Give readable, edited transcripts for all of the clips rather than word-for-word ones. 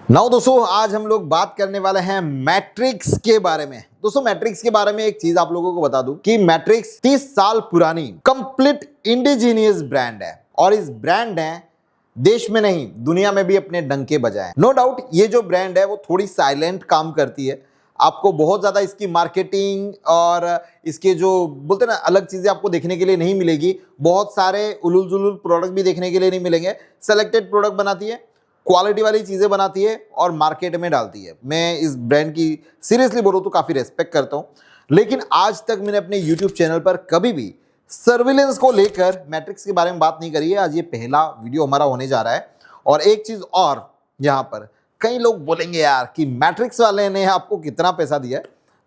Now दोस्तों, आज हम लोग बात करने वाले हैं मैट्रिक्स के बारे में। दोस्तों, मैट्रिक्स के बारे में एक चीज आप लोगों को बता दूं कि मैट्रिक्स 30 साल पुरानी कंप्लीट इंडिजीनियस ब्रांड है और इस ब्रांड ने देश में नहीं दुनिया में भी अपने डंके बजाए। नो डाउट ये जो ब्रांड है वो थोड़ी साइलेंट काम करती है। आपको बहुत ज्यादा इसकी मार्केटिंग और इसके जो बोलते हैं ना अलग चीजें आपको देखने के लिए नहीं मिलेगी। बहुत सारे उलूल जुलूल प्रोडक्ट भी देखने के लिए नहीं मिलेंगे। सेलेक्टेड प्रोडक्ट बनाती है, क्वालिटी वाली चीजें बनाती है और मार्केट में डालती है। मैं इस ब्रांड की सीरियसली बोलूं तो काफी रेस्पेक्ट करता हूं, लेकिन आज तक मैंने अपने यूट्यूब चैनल पर कभी भी सर्विलेंस को लेकर मैट्रिक्स के बारे में बात नहीं करी है। आज ये पहला वीडियो हमारा होने जा रहा है। और एक चीज और, यहां पर कई लोग बोलेंगे यार कि मैट्रिक्स वाले ने आपको कितना पैसा दिया है।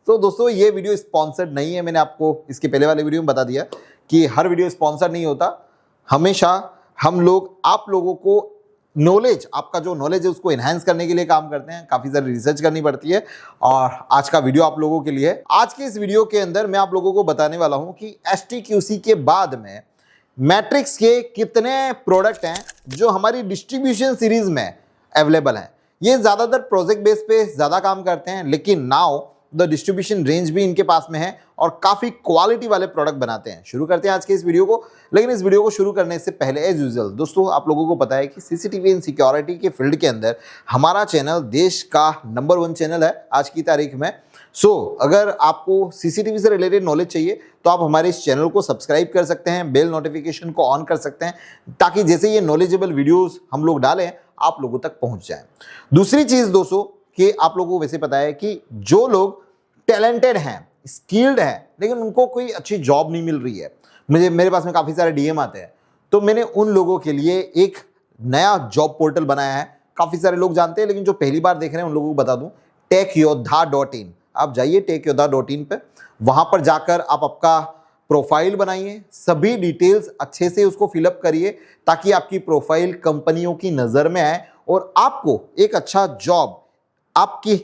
तो दोस्तों, ये वीडियो स्पॉन्सर्ड नहीं है। मैंने आपको इसके पहले वाले वीडियो में बता दिया कि हर वीडियो स्पॉन्सर्ड नहीं होता। हमेशा हम लोग आप लोगों को नॉलेज, आपका जो नॉलेज है उसको एनहांस करने के लिए काम करते हैं। काफी सारी रिसर्च करनी पड़ती है और आज का वीडियो आप लोगों के लिए। आज के इस वीडियो के अंदर मैं आप लोगों को बताने वाला हूं कि STQC के बाद में मैट्रिक्स के कितने प्रोडक्ट हैं जो हमारी डिस्ट्रीब्यूशन सीरीज में अवेलेबल हैं। ये ज्यादातर प्रोजेक्ट बेस पे ज्यादा काम करते हैं, लेकिन नाउ द डिस्ट्रीब्यूशन रेंज भी इनके पास में है और काफी क्वालिटी वाले प्रोडक्ट बनाते हैं। शुरू करते हैं आज के इस वीडियो को। लेकिन इस वीडियो को शुरू करने से पहले एज यूजुअल दोस्तों, आप लोगों को पता है कि सीसीटीवी एंड सिक्योरिटी के फील्ड के अंदर हमारा चैनल देश का नंबर 1 चैनल है आज की तारीख में। अगर आपको सीसीटीवी से रिलेटेड नॉलेज चाहिए तो आप हमारे इस चैनल को सब्सक्राइब कर सकते हैं, बेल नोटिफिकेशन को ऑन कर सकते हैं, ताकि जैसे ये नॉलेजेबल वीडियोस हम लोग डालें आप लोगों तक पहुंच जाए। दूसरी चीज दोस्तों कि आप लोगों को वैसे पता है कि जो लोग टैलेंटेड हैं, स्किल्ड हैं, लेकिन उनको कोई अच्छी जॉब नहीं मिल रही है, मेरे पास में काफी सारे डीएम आते हैं, तो मैंने उन लोगों के लिए एक नया जॉब पोर्टल बनाया है। काफी सारे लोग जानते हैं, लेकिन जो पहली बार देख रहे हैं उन लोगों को बता दूं, techyodha.in। आप जाइए techyodha.in पे, वहां पर जाकर आप आपका प्रोफाइल बनाइए, सभी डिटेल्स अच्छे से उसको फिलअप करिए ताकि आपकी प्रोफाइल कंपनियों की नजर में आए और आपको एक अच्छा जॉब आपकी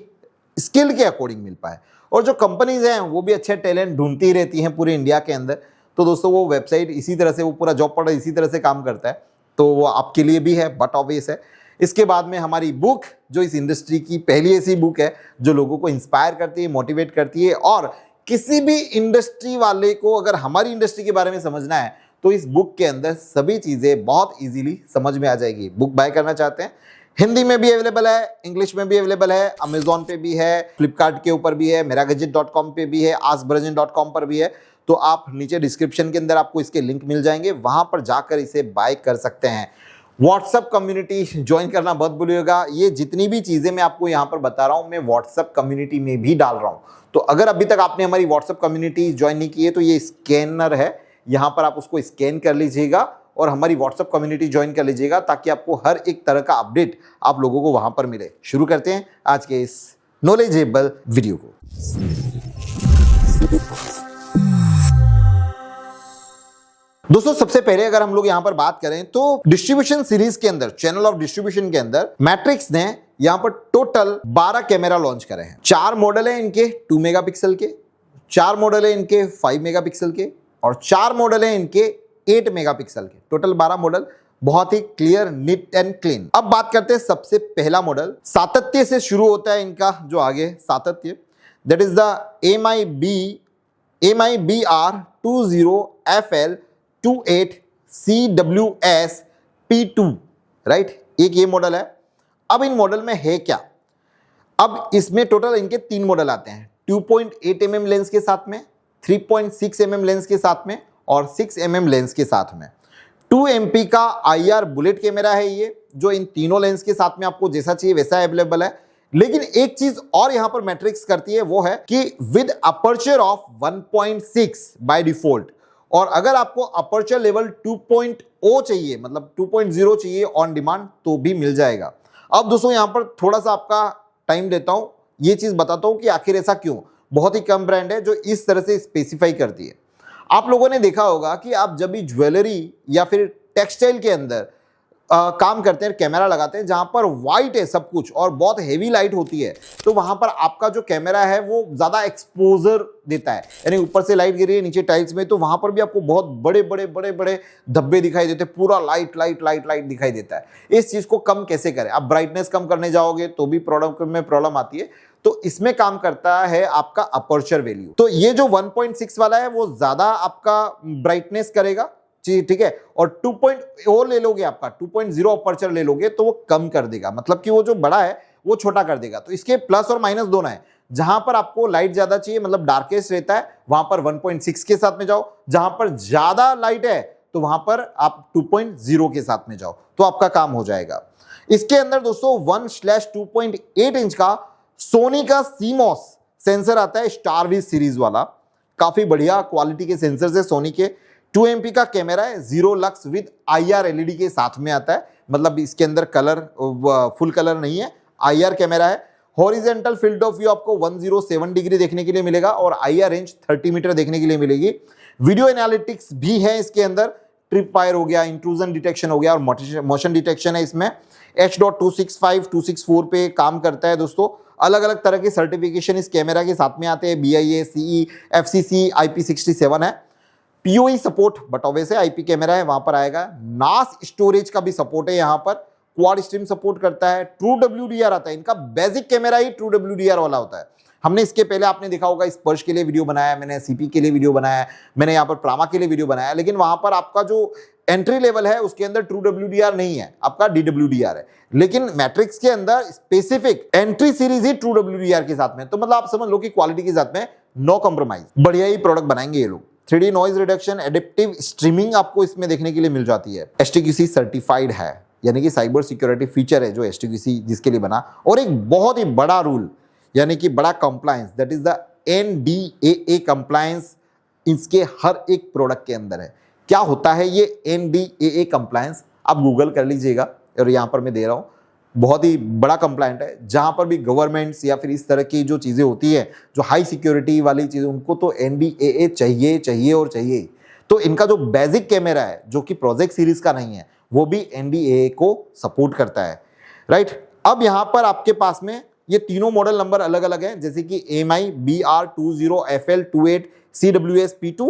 स्किल के अकॉर्डिंग मिल पाए। और जो कंपनीज हैं वो भी अच्छे टैलेंट ढूंढती रहती हैं पूरे इंडिया के अंदर। तो दोस्तों, वो वेबसाइट इसी तरह से, वो पूरा जॉब पोर्टल इसी तरह से काम करता है, तो वो आपके लिए भी है, बट ऑब्वियस है। इसके बाद में हमारी बुक, जो इस इंडस्ट्री की पहली ऐसी बुक है जो लोगों को इंस्पायर करती है, मोटिवेट करती है। और किसी भी इंडस्ट्री वाले को अगर हमारी इंडस्ट्री के बारे में समझना है तो इस बुक के अंदर सभी चीजें बहुत इजीली समझ में आ जाएगी। बुक बाय करना चाहते हैं, हिंदी में भी अवेलेबल है, इंग्लिश में भी अवेलेबल है, अमेजोन पे भी है, फ्लिपकार्ट के ऊपर भी है, मेरागेजेट.com पे भी है, askbarajan.com पर भी है। तो आप नीचे डिस्क्रिप्शन के अंदर आपको इसके लिंक मिल जाएंगे, वहां पर जाकर इसे बाय कर सकते हैं। व्हाट्सएप कम्युनिटी ज्वाइन करना मत भूलिएगा। ये जितनी भी चीजें मैं आपको यहाँ पर बता रहा हूँ, मैं व्हाट्सएप कम्युनिटी में भी डाल रहा हूँ। तो अगर अभी तक आपने हमारी व्हाट्सएप कम्युनिटी ज्वाइन नहीं की है तो ये स्कैनर है, यहाँ पर आप उसको स्कैन कर लीजिएगा और हमारी व्हाट्सएप कम्युनिटी ज्वाइन कर लीजिएगा ताकि आपको हर एक तरह का अपडेट आप लोगों को वहां पर मिले। शुरू करते हैं आज के इस नॉलेजेबल वीडियो को। दोस्तों, सबसे पहले अगर हम लोग यहां पर बात करें तो डिस्ट्रीब्यूशन सीरीज के अंदर, चैनल ऑफ डिस्ट्रीब्यूशन के अंदर मैट्रिक्स ने यहां पर टोटल 12 कैमरा लॉन्च करे हैं। 4 मॉडल है इनके 2 मेगापिक्सल के, 4 मॉडल है इनके 5 मेगापिक्सल के और 4 मॉडल है इनके 8 मेगापिक्सल के। टोटल 12 मॉडल, बहुत ही क्लियर, नीट एंड क्लीन। अब बात करते हैं सबसे पहला मॉडल। सातत्य से शुरू होता है इनका जो आगे सातत्य, that is the MIBR 20FL28CWS-P2, right. एक ये मॉडल है। अब इन मॉडल में है क्या, अब इसमें टोटल इनके 3 मॉडल आते हैं, 2.8 mm लेंस के साथ में, 3.6 mm लेंस के साथ में और 6 mm लेंस के साथ में। 2 MP का IR बुलेट कैमरा है ये, जो इन तीनों लेंस के साथ में आपको जैसा चाहिए वैसा अवेलेबल है। लेकिन एक चीज और यहां पर मैट्रिक्स करती है, वो है कि with aperture of 1.6 by default. और अगर आपको अपर्चर लेवल 2.0 चाहिए, मतलब 2.0 चाहिए ऑन डिमांड, तो भी मिल जाएगा। अब दोस्तों, यहां पर थोड़ा सा आपका टाइम देता हूं, ये चीज बताता हूं कि आखिर ऐसा क्यों। बहुत ही कम ब्रांड है जो इस तरह से स्पेसिफाई करती है। आप लोगों ने देखा होगा कि आप जब भी ज्वेलरी या फिर टेक्सटाइल के अंदर काम करते हैं, कैमरा लगाते हैं जहां पर वाइट है सब कुछ और बहुत हेवी लाइट होती है, तो वहां पर आपका जो कैमरा है वो ज्यादा एक्सपोजर देता है, यानी ऊपर से लाइट गिरी है नीचे टाइल्स में, तो वहां पर भी आपको बहुत बड़े बड़े बड़े बड़े धब्बे दिखाई देते हैं, पूरा लाइट लाइट लाइट लाइट दिखाई देता है। इस चीज को कम कैसे करें? आप ब्राइटनेस कम करने जाओगे तो भी प्रोडक्ट में प्रॉब्लम आती है, तो इसमें काम करता है आपका अपर्चर वैल्यू। तो ये जो 1.6 वाला है वो ज्यादा आपका ब्राइटनेस करेगा, ठीक है, और 2.0 ले लोगे, आपका 2.0 अपर्चर ले लोगे तो वो कम कर देगा, मतलब कि वो जो बड़ा है वो छोटा कर देगा। तो इसके प्लस और माइनस दोनों है। जहां पर आपको लाइट ज्यादा चाहिए, मतलब डार्केस्ट रहता है, वहां पर 1.6 के साथ में जाओ, जहां पर ज्यादा लाइट है तो वहां पर आप 2.0 के साथ में जाओ, तो आपका काम हो जाएगा। इसके अंदर दोस्तों 1/2.8 इंच का सोनी का सीमॉस सेंसर आता है, स्टारविज सीरीज वाला, काफी बढ़िया क्वालिटी के सेंसर है सोनी के। 2 MP का कैमरा है, 0 लक्स विद IR LED के साथ में आता है, मतलब इसके अंदर कलर फुल कलर नहीं है, IR कैमरा है। हॉरिजेंटल फील्ड ऑफ व्यू आपको 107 डिग्री देखने के लिए मिलेगा और IR रेंज 30 मीटर देखने के लिए मिलेगी। वीडियो एनालिटिक्स भी है इसके अंदर, ट्रिप फायर हो गया, इंट्रूजन डिटेक्शन हो गया और मोशन डिटेक्शन है इसमें। H.265 264 पे काम करता है दोस्तों। अलग अलग तरह के सर्टिफिकेशन इस कैमरा के साथ में आते हैं, BIA, CE, FCC, IP67 है। PoE सपोर्ट, बट ऑब्वियस है IP कैमरा है, वहां पर आएगा। NAS स्टोरेज का भी सपोर्ट है, यहाँ पर क्वाड स्ट्रीम सपोर्ट करता है। ट्रू WDR आता है, इनका बेसिक कैमरा ही ट्रू WDR वाला होता है। हमने इसके पहले आपने देखा होगा स्पर्श के लिए वीडियो बनाया, मैंने CP के लिए वीडियो बनाया, मैंने यहाँ पर प्रामा के लिए वीडियो बनाया, लेकिन वहां पर आपका जो एंट्री लेवल है उसके अंदर ट्रू WDR नहीं है, आपका DWDR है। लेकिन मैट्रिक्स के अंदर स्पेसिफिक एंट्री सीरीज ही ट्रू WDR के साथ में, तो मतलब आप समझ लो कि क्वालिटी के साथ में नो कॉम्प्रोमाइज, बढ़िया ही प्रोडक्ट बनाएंगे ये लोग। 3D noise reduction, adaptive streaming आपको इसमें देखने के लिए मिल जाती है। STQC सर्टिफाइड है, यानी कि साइबर सिक्योरिटी फीचर है जो STQC जिसके लिए बना, और एक बहुत ही बड़ा रूल यानी कि बड़ा compliance, that is the NDAA compliance इसके हर एक प्रोडक्ट के अंदर है। क्या होता है ये NDAA कंप्लायंस? आप गूगल कर लीजिएगा, और यहां पर मैं दे रहा हूं, बहुत ही बड़ा कंप्लायंट है। जहां पर भी गवर्नमेंट्स या फिर इस तरह की जो चीजें होती है, जो हाई सिक्योरिटी वाली चीजें, उनको तो NDAA चाहिए चाहिए और चाहिए। तो इनका जो बेसिक कैमरा है जो कि प्रोजेक्ट सीरीज का नहीं है, वो भी NDAA को सपोर्ट करता है, राइट। अब यहां पर आपके पास में ये तीनों मॉडल नंबर अलग अलग हैं, जैसे कि MI BR20 FL28 CWS P2।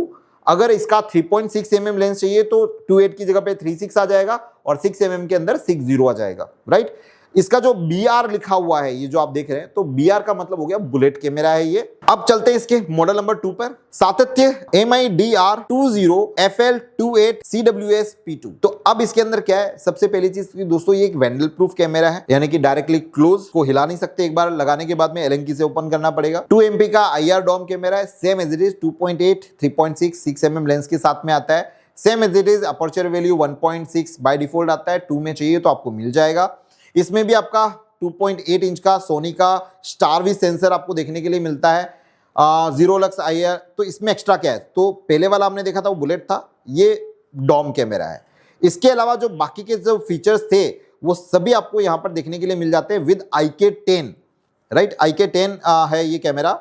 अगर इसका 3.6 mm लेंस चाहिए तो 28 की जगह पे 36 आ जाएगा और 6 mm के अंदर 60 आ जाएगा, राइट। इसका जो BR लिखा हुआ है, ये जो आप देख रहे हैं, तो BR का मतलब हो गया बुलेट कैमरा है ये। अब चलते हैं इसके मॉडल नंबर 2 पर, सातत्य MI DR20 FL28 CWS P2। तो अब इसके अंदर क्या है, सबसे पहली चीज दोस्तों, ये एक वैंडल प्रूफ कैमरा है, यानी कि डायरेक्टली क्लोज को हिला नहीं सकते, एक बार लगाने के बाद में Allen की से ओपन करना पड़ेगा। 2 MP का IR डॉम कैमरा है, same as it is 2.8 3.6 6 mm lens के साथ में आता है। Same as it is aperture value 1.6 by default आता है, 2 में चाहिए तो आपको मिल जाएगा। इसमें भी आपका 2.8 इंच का सोनी का स्टारविज सेंसर आपको देखने के लिए मिलता है, 0 लक्स IR। तो इसमें एक्स्ट्रा क्या है, तो पहले वाला हमने देखा था वो बुलेट था, ये डॉम कैमरा है। इसके अलावा जो बाकी के जो फीचर्स थे वो सभी आपको यहां पर देखने के लिए मिल जाते हैं विद IK10, राइट। IK10 है ये कैमरा,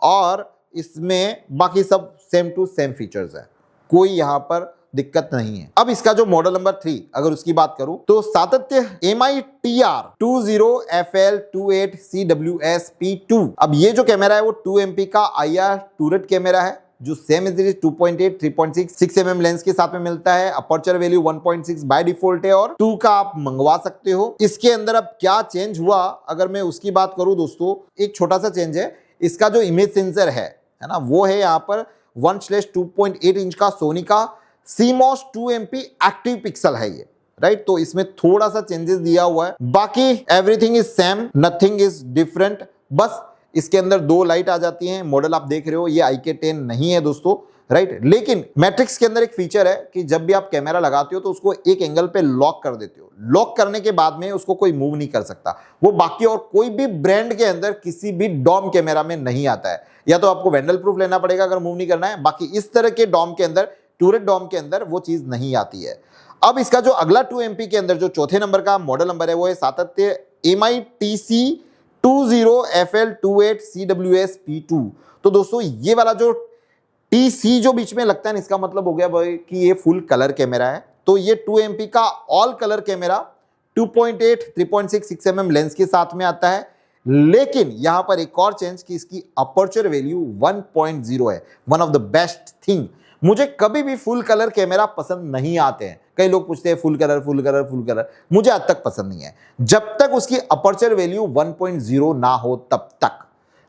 और इसमें बाकी सब सेम टू सेम फीचर्स है, कोई यहां पर दिक्कत नहीं है। अब इसका जो मॉडल नंबर 3 अगर उसकी बात करूं तो सातत्य MI TR20 FL28 CWS P2। अब ये जो कैमरा है वो 2 MP का IR टूरेट कैमरा है, जो same as it is 2.8 3.6 6 mm lens के साथ में मिलता है। अपर्चर वैल्यू 1.6 बाय डिफॉल्ट है और 2 का आप मंगवा सकते हो। इसके अंदर अब क्या चेंज हुआ अगर मैं उसकी बात करूं दोस्तों, एक छोटा सा चेंज है। इसका जो इमेज सेंसर है ना, वो है यहाँ पर 1/2.8 इंच का सोनी का CMOS 2 MP एक्टिव पिक्सल है ये, राइट। तो इसमें थोड़ा सा चेंजेस दिया हुआ है, बाकी everything is same, nothing is different. बस इसके अंदर 2 लाइट आ जाती हैं। मॉडल आप देख रहे हो ये IK10 नहीं है दोस्तों, राइट। लेकिन मैट्रिक्स के अंदर एक फीचर है कि जब भी आप कैमरा लगाते हो तो उसको एक एंगल पे लॉक कर देते हो। लॉक करने के बाद में उसको कोई मूव नहीं कर सकता, वो बाकी और कोई भी ब्रांड के अंदर किसी भी डॉम कैमरा में नहीं आता है। या तो आपको वैंडल प्रूफ लेना पड़ेगा अगर मूव नहीं करना है, बाकी इस तरह के डॉम के अंदर, टूरेट डॉम के अंदर वो चीज नहीं आती है। अब इसका जो अगला 2 MP के अंदर जो चौथे नंबर का मॉडल नंबर है वो है सातत्य MI TC20 FL28 CWS P2। तो दोस्तों ये वाला जो TC जो बीच में लगता है ना, इसका मतलब हो गया भाई कि ये फुल कलर कैमरा है। तो ये 2 MP का all colour camera 2.8 3.6 6 mm lens के साथ में आता है। लेकिन यहां पर एक और चेंज कि इसकी अपर्चर वैल्यू 1.0 है। One of the best thing, मुझे कभी भी फुल कलर कैमरा पसंद नहीं आते हैं। कई लोग पूछते हैं full colour full colour full colour, मुझे आज तक पसंद नहीं है जब तक उसकी अपर्चर वैल्यू 1.0 ना हो। तब तक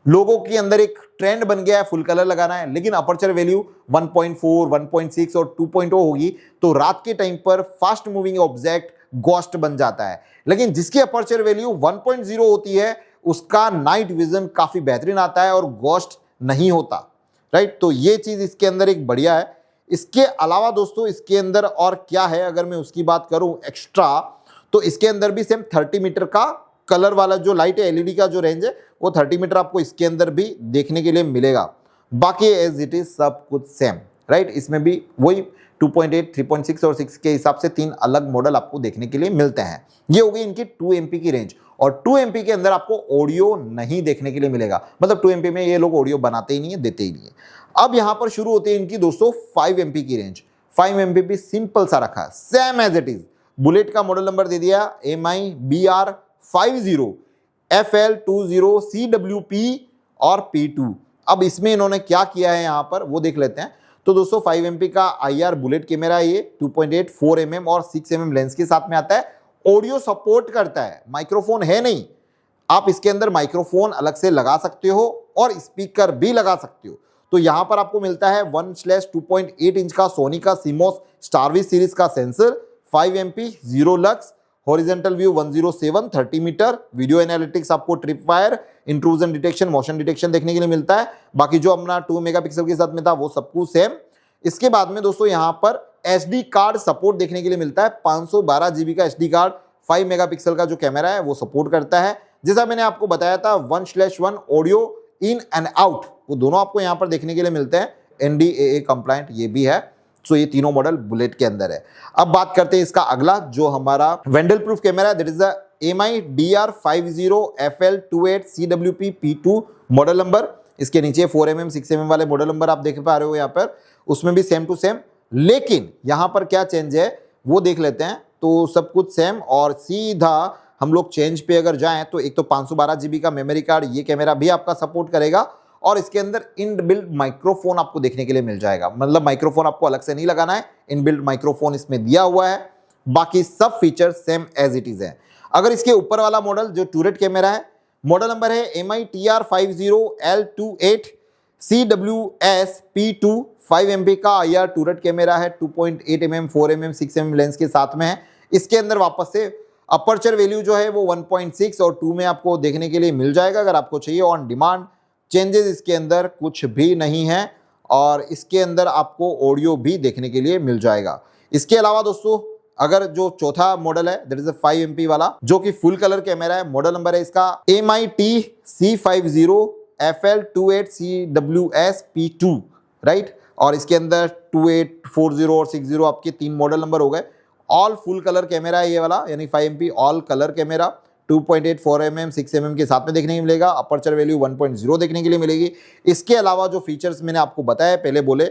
लोगों के अंदर एक ट्रेंड बन गया है फुल कलर लगाना है, लेकिन अपर्चर वैल्यू 1.4 1.6 और 2.0 होगी तो रात के टाइम पर फास्ट मूविंग ऑब्जेक्ट गोस्ट बन जाता है। लेकिन जिसकी अपर्चर वैल्यू 1.0 होती है उसका नाइट विजन काफी बेहतरीन आता है और गोस्ट नहीं होता, राइट। तो ये चीज इसके अंदर एक बढ़िया है। इसके अलावा दोस्तों इसके अंदर और क्या है, अगर मैं उसकी बात करूं एक्स्ट्रा, तो इसके अंदर भी सेम 30 मीटर का कलर वाला जो लाइट है, एलईडी का जो रेंज है वो 30 मीटर आपको इसके अंदर भी देखने के लिए मिलेगा। बाकी एज इट इज सब कुछ सेम, राइट। इसमें भी वही 2.8 3.6 और 6 के हिसाब से 3 अलग मॉडल आपको देखने के लिए मिलते हैं। ये हो गई इनकी 2 MP की रेंज। और 2 MP के अंदर आपको ऑडियो नहीं देखने के लिए मिलेगा, मतलब 2 MP में ये लोग ऑडियो बनाते ही नहीं है, देते ही नहीं है। अब यहां पर शुरू होती है इनकी दोस्तों 5 MP की रेंज। 5 MP भी सिंपल सा रखा है, same as it is. Bullet का मॉडल नंबर दे दिया MI BR50 FL20 CWP और P2। अब इसमें इन्होंने क्या किया है यहां पर वो देख लेते हैं। तो दोस्तों 5 MP का IR बुलेट कैमरा, ये 2.8 4 mm और 6 mm लेंस के साथ में आता है। ऑडियो सपोर्ट करता है, माइक्रोफोन है नहीं। आप इसके अंदर माइक्रोफोन अलग से लगा सकते हो और स्पीकर भी लगा सकते हो। तो यहां पर आपको मिलता है 1/2.8 इंच का सोनी का सीमोस स्टारविज सीरीज का sensor, 5 MP 0 lux, horizontal view 107 30 metre, video analytics आपको trip wire, intrusion detection, motion detection देखने के लिए मिलता है। बाकी जो अपना 2 मेगापिक्सल के साथ में था वो सब कुछ सेम। इसके बाद में दोस्तों यहां पर SD कार्ड सपोर्ट देखने के लिए मिलता है। 512 GB का SD कार्ड 5 मेगापिक्सल का जो कैमरा है वो सपोर्ट करता है। जैसा मैंने आपको बताया था 1/1 ऑडियो इन एंड आउट, वो दोनों आपको यहां पर देखने के लिए मिलते हैं। NDAA कंप्लायंट ये भी है। सो ये तीनों मॉडल बुलेट के अंदर है। अब बात करते हैं इसका अगला जो हमारा वेंडल प्रूफ कैमरा है, that is the MI DR50 FL28 CWP P2 model number. इसके नीचे 4 mm 6 mm वाले मॉडल नंबर आप देख पा रहे हो यहाँ पर, उसमें भी सेम टू सेम। लेकिन यहां पर क्या चेंज है वो देख लेते हैं। तो सब कुछ सेम और सीधा हम लोग चेंज पे अगर जाएं तो एक तो 512 GB का मेमोरी कार्ड ये कैमरा भी आपका सपोर्ट करेगा और इसके अंदर इनबिल्ट माइक्रोफोन आपको देखने के लिए मिल जाएगा। मतलब माइक्रोफोन आपको अलग से नहीं लगाना है, इनबिल्ट माइक्रोफोन इसमें दिया हुआ है। बाकी सब feature same as it is है। अगर इसके ऊपर वाला मॉडल जो टूरेट कैमरा है, मॉडल नंबर है MI TR50 L28 CWS P2, 5 MP का IR टूरेट कैमरा है, 2.8 mm 4 mm 6 mm लेंस के साथ में है। इसके अंदर वापस से अपर्चर वैल्यू जो है वो 1.6 और 2 में आपको देखने के लिए मिल जाएगा अगर आपको चाहिए। ऑन डिमांड चेंजेस इसके अंदर कुछ भी नहीं है और इसके अंदर आपको ऑडियो भी देखने के लिए मिल जाएगा। इसके अलावा दोस्तों अगर जो चौथा मॉडल है दैट इज 5 MP वाला जो कि फुल कलर कैमरा है, मॉडल नंबर है इसका MI TC50 FL28 CWS P2, right. और इसके अंदर 28 40 और 60 आपके 3 मॉडल नंबर हो गए। ऑल फुल कलर कैमरा है ये वाला, यानी 5 MP all colour camera, 2.8 4 mm 6 mm के साथ में देखने को मिलेगा। अपर्चर वैल्यू 1.0 देखने के लिए मिलेगी। इसके अलावा जो फीचर्स मैंने आपको बताया पहले बोले,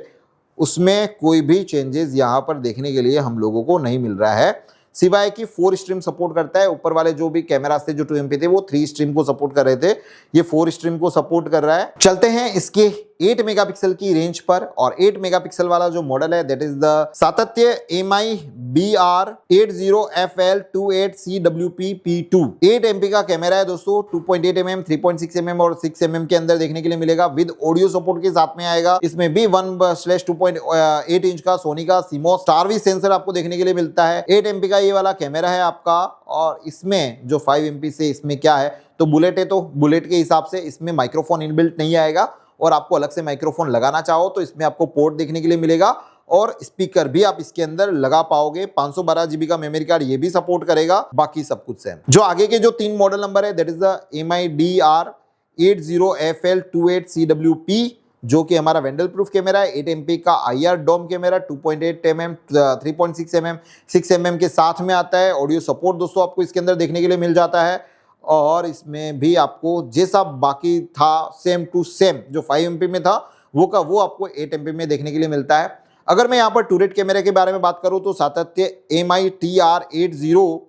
उसमें कोई भी चेंजेस यहाँ पर देखने के लिए हम लोगों को नहीं मिल रहा है, सिवाय कि 4 स्ट्रीम सपोर्ट करता है। ऊपर वाले जो भी कैमरास थे जो 2 MP थे वो 3 स्ट्रीम को सपोर्ट कर रहे थे, ये 4 स्ट्रीम को सपोर्ट कर रहा है। चलते हैं इसके 8 मेगापिक्सल की रेंज पर, और 8 मेगापिक्सल वाला जो मॉडल है दैट इज द सातत्य MI BR80 FL28 CWP P2। 8 MP का कैमरा है दोस्तों, 2.8 mm 3.6 mm और 6 mm के अंदर देखने के लिए मिलेगा। विद ऑडियो सपोर्ट के साथ में आएगा। इसमें भी 1/2.8 इंच का सोनी का सीमोस स्टारविज सेंसर आपको देखने के लिए मिलता है। 8 MP का ये वाला कैमरा है आपका। और इसमें जो 5 MP से इसमें क्या है, तो बुलेट है तो बुलेट के हिसाब से इसमें माइक्रोफोन इनबिल्ट नहीं आएगा, और आपको अलग से माइक्रोफोन लगाना चाहो तो इसमें आपको पोर्ट देखने के लिए मिलेगा और स्पीकर भी आप इसके अंदर लगा पाओगे। 512 GB का मेमोरी कार्ड ये भी सपोर्ट करेगा। बाकी सब कुछ सेम। जो आगे के जो 3 मॉडल नंबर है that is the MI DR80 FL28 CWP, जो कि हमारा वेंडल प्रूफ कैमरा है। 8 MP का IR dome camera, 2.8 mm 3.6 mm 6 mm के साथ में आता है। ऑडियो सपोर्ट दोस्तों आपको इसके अंदर देखने के लिए मिल जाता है। और इसमें भी आपको जैसा बाकी था सेम टू सेम जो 5 MP में था वो आपको 8 MP में देखने के लिए मिलता है। अगर मैं यहाँ पर टूरेट कैमरे के बारे में बात करूँ तो सातत्य MI-TR80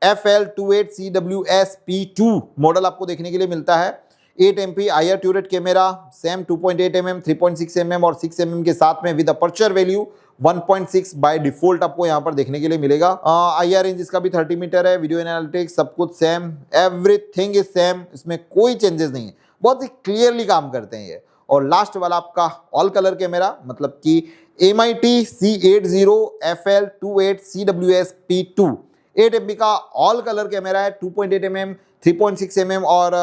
FL28CWS-P2 मॉडल आपको देखने के लिए मिलता है। 8 MP IR turret camera, same 2.8 mm, 3.6 mm और 6 mm के साथ में with aperture value 1.6 by default आपको यहाँ पर देखने के लिए मिलेगा। IR रेंज इसका भी 30 मीटर है। वीडियो एनालिटिक्स सब कुछ सेम, एवरीथिंग इज सेम, इसमें कोई चेंजेस नहीं है, बहुत ही क्लियरली काम करते हैं ये। और लास्ट वाला आपका ऑल कलर कैमरा, मतलब कि MIT-C80 FL28CWS-P2 8 MP का ऑल कलर कैमरा है। 2.8 mm, 3.6 mm और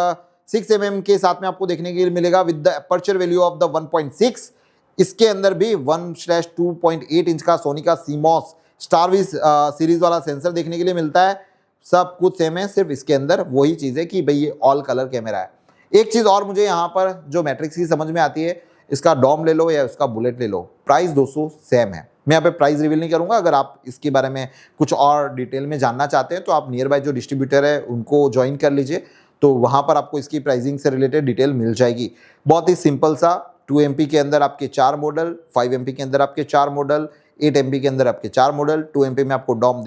6 mm के साथ में आपको देखने के लिए मिलेगा with the aperture value of the 1.6। इसके अंदर भी 1/2.8 इंच का सोनी का CMOS स्टारविज सीरीज वाला सेंसर देखने के लिए मिलता है। सब कुछ सेम है, सिर्फ इसके अंदर वही चीज़ है कि भाई ये ऑल कलर कैमरा है। एक चीज़ और मुझे यहाँ पर जो मैट्रिक्स की समझ में आती है, इसका डॉम ले लो या उसका बुलेट ले लो, प्राइस दोस्तों सेम है। मैं यहाँ पे प्राइस रिवील नहीं करूंगा। अगर आप इसके बारे में कुछ और डिटेल में जानना चाहते हैं तो आप नियर बाय जो डिस्ट्रीब्यूटर है उनको ज्वाइन कर लीजिए, तो वहाँ पर आपको इसकी प्राइसिंग से रिलेटेड डिटेल मिल जाएगी। बहुत ही सिंपल सा, 2 MP के अंदर आपके 4 मॉडल, 5 MP के अंदर आपके 4 मॉडल, 8 MP के अंदर आपके 4 मॉडल। 2 MP में आपको डॉम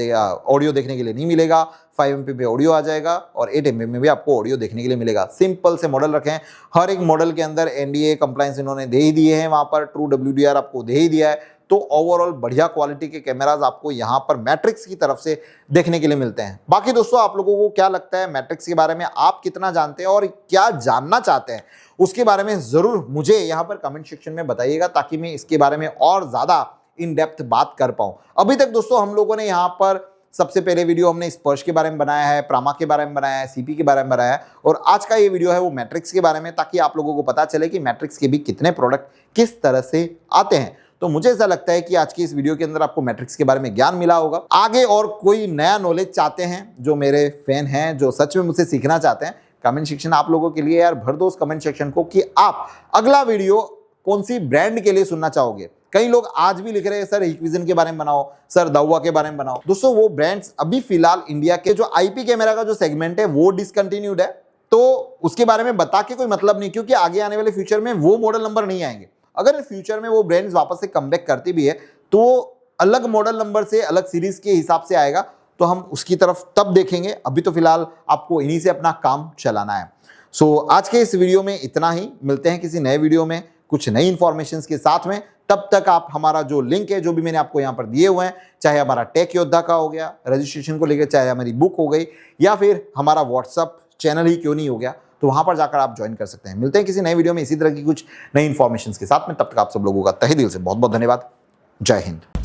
ऑडियो देखने के लिए नहीं मिलेगा, 5 MP पे ऑडियो आ जाएगा और 8 MP में भी आपको ऑडियो देखने के लिए मिलेगा। सिंपल से मॉडल रखे हैं। हर एक मॉडल के अंदर NDA कंप्लायंस इन्होंने दे ही दिए हैं, वहाँ पर ट्रू WDR आपको दे ही दिया है। तो ओवरऑल बढ़िया क्वालिटी के कैमराज आपको यहाँ पर मैट्रिक्स की तरफ से देखने के लिए मिलते हैं। बाकी दोस्तों आप लोगों को क्या लगता है मैट्रिक्स के बारे में, आप कितना जानते हैं और क्या जानना चाहते हैं उसके बारे में जरूर मुझे यहाँ पर कमेंट सेक्शन में बताइएगा, ताकि मैं इसके बारे में और ज्यादा इन डेप्थ बात कर पाऊं। अभी तक दोस्तों हम लोगों ने यहाँ पर सबसे पहले वीडियो हमने स्पर्श के बारे में बनाया है, प्रामा के बारे में बनाया है, CP के बारे में बनाया है और आज का ये वीडियो है वो मैट्रिक्स के बारे में, ताकि आप लोगों को पता चले कि मैट्रिक्स के भी कितने प्रोडक्ट किस तरह से आते हैं। तो मुझे ऐसा लगता है कि आज की इस वीडियो के अंदर आपको मैट्रिक्स के बारे में ज्ञान मिला होगा। आगे और कोई नया नॉलेज चाहते हैं, जो मेरे फैन हैं, जो सच में मुझसे सीखना चाहते हैं, कमेंट सेक्शन आप लोगों के लिए यार भर दो उस कमेंट सेक्शन को कि आप अगला वीडियो कौन सी ब्रांड के लिए सुनना चाहोगे। कई लोग आज भी लिख रहे हैं सर हिक्विजन के बारे में बनाओ, सर दावा के बारे में बनाओ। दोस्तों वो ब्रांड्स अभी फिलहाल इंडिया के जो IP कैमरा का जो सेगमेंट है वो डिसकंटिन्यूड है, तो उसके बारे में बता के कोई मतलब नहीं, क्योंकि आगे आने वाले फ्यूचर में वो मॉडल नंबर नहीं आएंगे। अगर फ्यूचर में वो ब्रांड्स वापस से कमबैक करती भी है तो अलग मॉडल नंबर से, अलग सीरीज के हिसाब से आएगा, तो हम उसकी तरफ तब देखेंगे। अभी तो फिलहाल आपको इन्हीं से अपना काम चलाना है। सो आज के इस वीडियो में इतना ही। मिलते हैं किसी नए वीडियो में कुछ नई इंफॉर्मेशन के साथ में। तब तक आप हमारा जो लिंक है, जो भी मैंने आपको यहाँ पर दिए हुए हैं, चाहे हमारा टेक योद्धा का हो गया रजिस्ट्रेशन को लेकर, चाहे हमारी बुक हो गई, या फिर हमारा व्हाट्सअप चैनल ही क्यों नहीं हो गया, तो वहां पर जाकर आप ज्वाइन कर सकते हैं। मिलते हैं किसी नए वीडियो में इसी तरह की कुछ नई इंफॉर्मेशन के साथ में। तब तक आप सब लोगों का तहे दिल से बहुत बहुत धन्यवाद। जय हिंद।